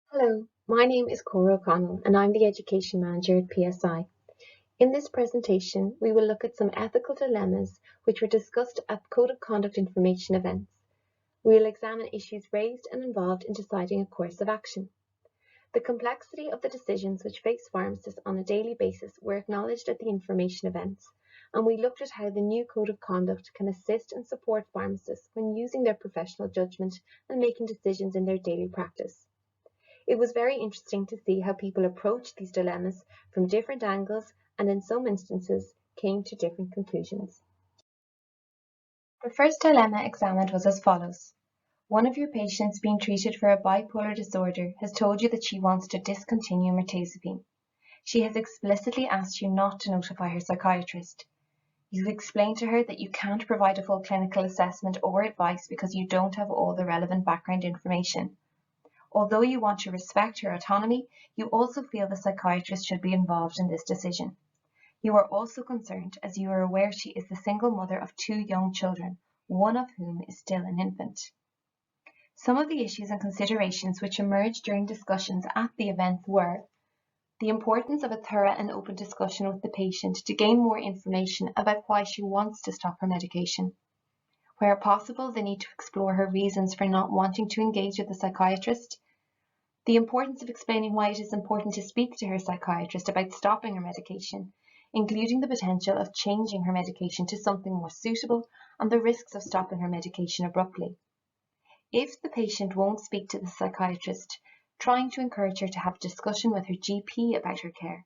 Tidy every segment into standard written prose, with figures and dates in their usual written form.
Hello, my name is Cora O'Connell and I'm the Education Manager at PSI. In this presentation, we will look at some ethical dilemmas which were discussed at Code of Conduct information events. We will examine issues raised and involved in deciding a course of action. The complexity of the decisions which face pharmacists on a daily basis were acknowledged at the information events, and we looked at how the new Code of Conduct can assist and support pharmacists when using their professional judgment and making decisions in their daily practice. It was very interesting to see how people approached these dilemmas from different angles and in some instances came to different conclusions. The first dilemma examined was as follows. One of your patients being treated for a bipolar disorder has told you that she wants to discontinue mirtazapine. She has explicitly asked you not to notify her psychiatrist. You've explained to her that you can't provide a full clinical assessment or advice because you don't have all the relevant background information. Although you want to respect her autonomy, you also feel the psychiatrist should be involved in this decision. You are also concerned as you are aware she is the single mother of 2 young children, one of whom is still an infant. Some of the issues and considerations which emerged during discussions at the event were the importance of a thorough and open discussion with the patient to gain more information about why she wants to stop her medication. Where possible, the need to explore her reasons for not wanting to engage with the psychiatrist, the importance of explaining why it is important to speak to her psychiatrist about stopping her medication, including the potential of changing her medication to something more suitable and the risks of stopping her medication abruptly. If the patient won't speak to the psychiatrist, trying to encourage her to have a discussion with her GP about her care.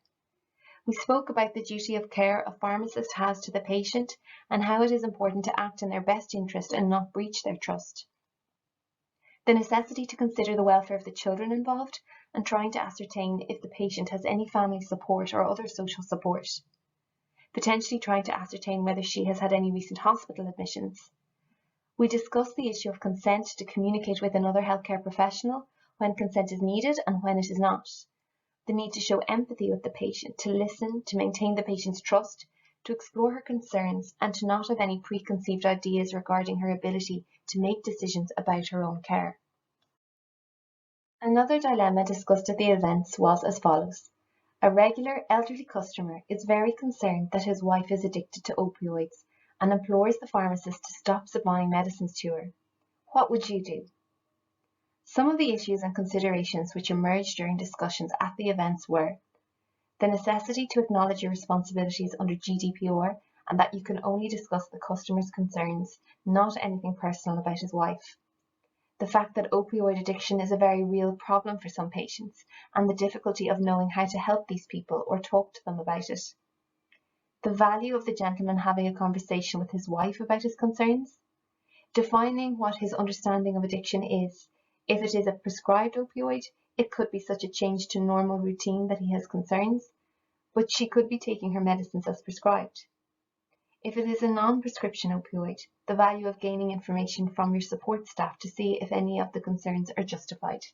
We spoke about the duty of care a pharmacist has to the patient and how it is important to act in their best interest and not breach their trust. The necessity to consider the welfare of the children involved and trying to ascertain if the patient has any family support or other social support. Potentially trying to ascertain whether she has had any recent hospital admissions. We discussed the issue of consent to communicate with another healthcare professional when consent is needed and when it is not. The need to show empathy with the patient, to listen, to maintain the patient's trust, to explore her concerns, and to not have any preconceived ideas regarding her ability to make decisions about her own care. Another dilemma discussed at the events was as follows. A regular elderly customer is very concerned that his wife is addicted to opioids and implores the pharmacist to stop supplying medicines to her. What would you do? Some of the issues and considerations which emerged during discussions at the events were the necessity to acknowledge your responsibilities under GDPR and that you can only discuss the customer's concerns, not anything personal about his wife. The fact that opioid addiction is a very real problem for some patients and the difficulty of knowing how to help these people or talk to them about it. The value of the gentleman having a conversation with his wife about his concerns. Defining what his understanding of addiction is. If it is a prescribed opioid, it could be such a change to normal routine that he has concerns, but she could be taking her medicines as prescribed. If it is a non-prescription opioid, the value of gaining information from your support staff to see if any of the concerns are justified.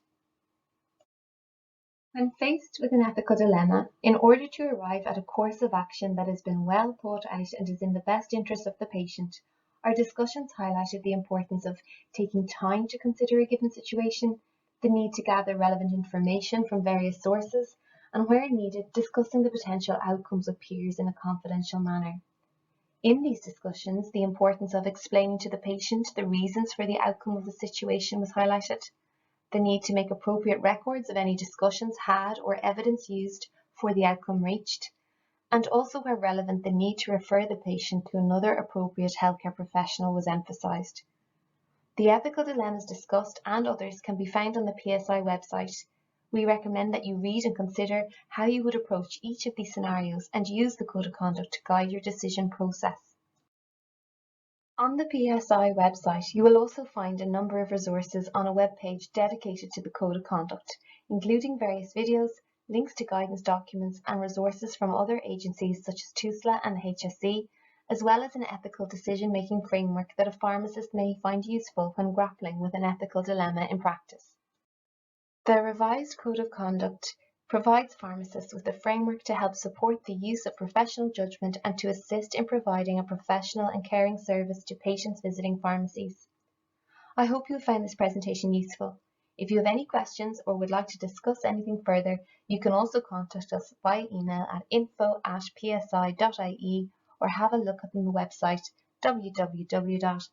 When faced with an ethical dilemma, in order to arrive at a course of action that has been well thought out and is in the best interest of the patient, our discussions highlighted the importance of taking time to consider a given situation, the need to gather relevant information from various sources, and where needed, discussing the potential outcomes with peers in a confidential manner. In these discussions, the importance of explaining to the patient the reasons for the outcome of the situation was highlighted. The need to make appropriate records of any discussions had or evidence used for the outcome reached, and also where relevant, the need to refer the patient to another appropriate healthcare professional was emphasised. The ethical dilemmas discussed and others can be found on the PSI website. We recommend that you read and consider how you would approach each of these scenarios and use the Code of Conduct to guide your decision process. On the PSI website, you will also find a number of resources on a web page dedicated to the Code of Conduct, including various videos, links to guidance documents and resources from other agencies such as TUSLA and the HSE, as well as an ethical decision-making framework that a pharmacist may find useful when grappling with an ethical dilemma in practice. The revised Code of Conduct provides pharmacists with a framework to help support the use of professional judgment and to assist in providing a professional and caring service to patients visiting pharmacies. I hope you found this presentation useful. If you have any questions or would like to discuss anything further, you can also contact us via email at info@psi.ie or have a look up on the website www.psi.ie.